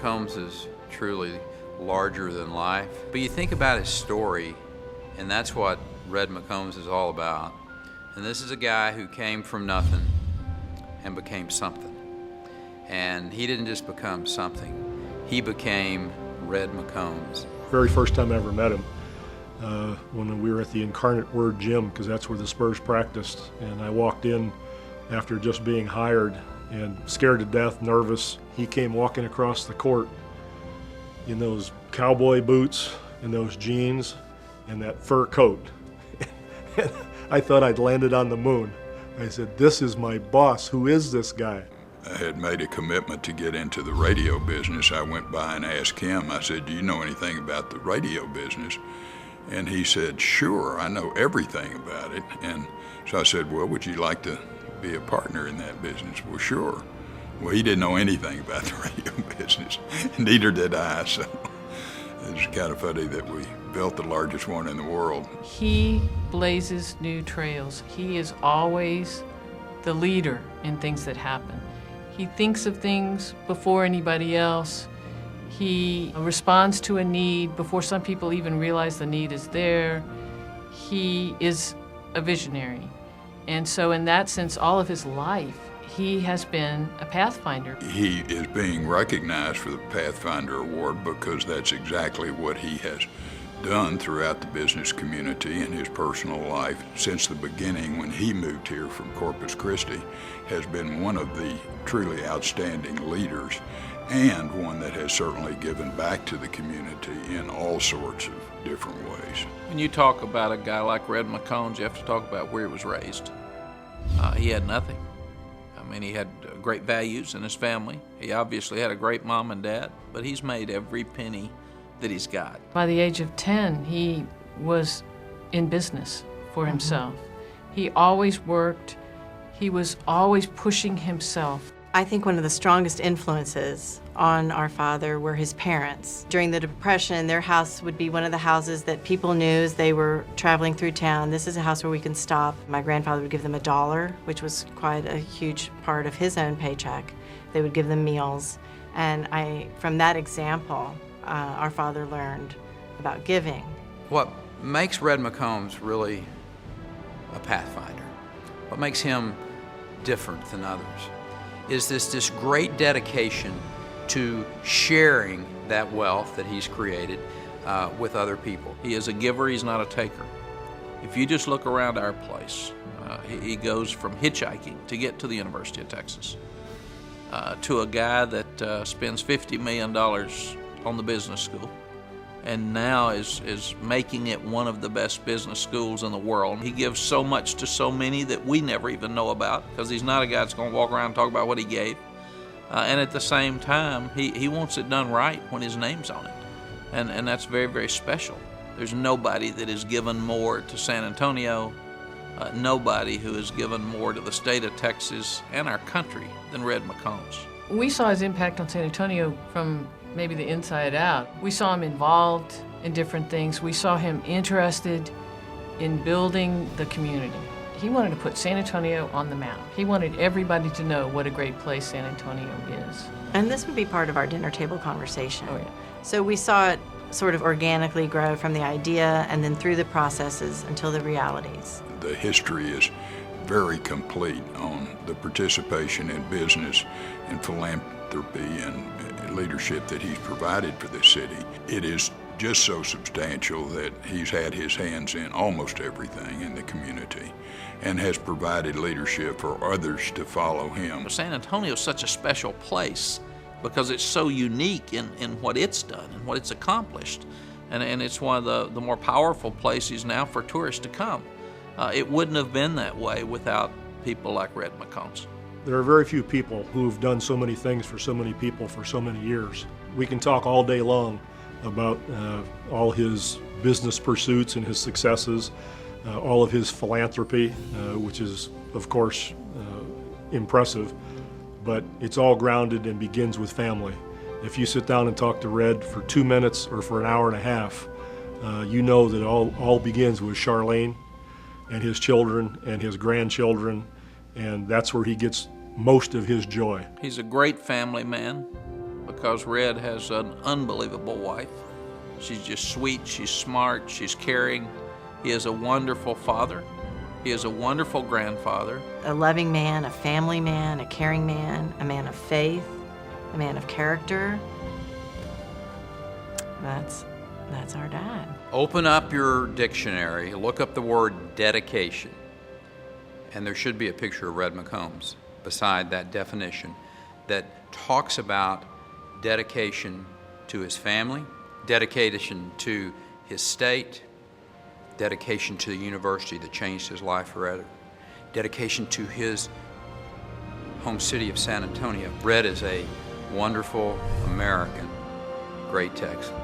McCombs is truly larger than life. But you think about his story, and that's what Red McCombs is all about. And this is a guy who came from nothing and became something. And he didn't just become something, he became Red McCombs. Very first time I ever met him, when we were at the Incarnate Word gym, because that's where the Spurs practiced. And I walked in after just being hired and scared to death, nervous. He came walking across the court in those cowboy boots and those jeans and that fur coat. I thought I'd landed on the moon. I said, this is my boss. Who is this guy? I had made a commitment to get into the radio business. I went by and asked him, I said, do you know anything about the radio business? And he said, sure, I know everything about it. And so I said, well, would you like to be a partner in that business? Well, sure. Well, he didn't know anything about the radio business, neither did I, so it's kind of funny that we built the largest one in the world. He blazes new trails. He is always the leader in things that happen. He thinks of things before anybody else. He responds to a need before some people even realize the need is there. He is a visionary. And so in that sense, all of his life, he has been a Pathfinder. He is being recognized for the Pathfinder Award because that's exactly what he has done throughout the business community and his personal life since the beginning when he moved here from Corpus Christi, has been one of the truly outstanding leaders and one that has certainly given back to the community in all sorts of different ways. When you talk about a guy like Red McCombs, you have to talk about where he was raised. He had nothing. I mean, he had great values in his family. He obviously had a great mom and dad, but he's made every penny that he's got. By the age of 10, he was in business for himself. He always worked. He was always pushing himself. I think one of the strongest influences on our father were his parents. During the Depression, their house would be one of the houses that people knew as they were traveling through town. This is a house where we can stop. My grandfather would give them $1, which was quite a huge part of his own paycheck. They would give them meals. And from that example, our father learned about giving. What makes Red McCombs really a Pathfinder, what makes him different than others, is this great dedication to sharing that wealth that he's created with other people. He is a giver, he's not a taker. If you just look around our place, he goes from hitchhiking to get to the University of Texas, to a guy that spends $50 million on the business school and now is making it one of the best business schools in the world. He gives so much to so many that we never even know about because he's not a guy that's going to walk around and talk about what he gave. And at the same time, he wants it done right when his name's on it. And that's very, very special. There's nobody that has given more to San Antonio, nobody who has given more to the state of Texas and our country than Red McCombs. We saw his impact on San Antonio from maybe the inside out. We saw him involved in different things. We saw him interested in building the community. He wanted to put San Antonio on the map. He wanted everybody to know what a great place San Antonio is. And this would be part of our dinner table conversation. Oh, yeah. So we saw it sort of organically grow from the idea and then through the processes until the realities. The history is very complete on the participation in business and philanthropy and leadership that he's provided for this city. It is just so substantial that he's had his hands in almost everything in the community and has provided leadership for others to follow him. San Antonio is such a special place because it's so unique in what it's done and what it's accomplished. And it's one of the more powerful places now for tourists to come. It wouldn't have been that way without people like Red McCombs. There are very few people who have done so many things for so many people for so many years. We can talk all day long about all his business pursuits and his successes, all of his philanthropy, which is, of course, impressive, but it's all grounded and begins with family. If you sit down and talk to Red for 2 minutes or for an hour and a half, you know that all begins with Charlene and his children and his grandchildren, and that's where he gets most of his joy. He's a great family man. because Red has an unbelievable wife. She's just sweet, she's smart, she's caring. He is a wonderful father. He is a wonderful grandfather. A loving man, a family man, a caring man, a man of faith, a man of character. That's our dad. Open up your dictionary, look up the word dedication, and there should be a picture of Red McCombs beside that definition that talks about dedication to his family, dedication to his state, dedication to the university that changed his life forever, dedication to his home city of San Antonio. Red is a wonderful American, great Texan.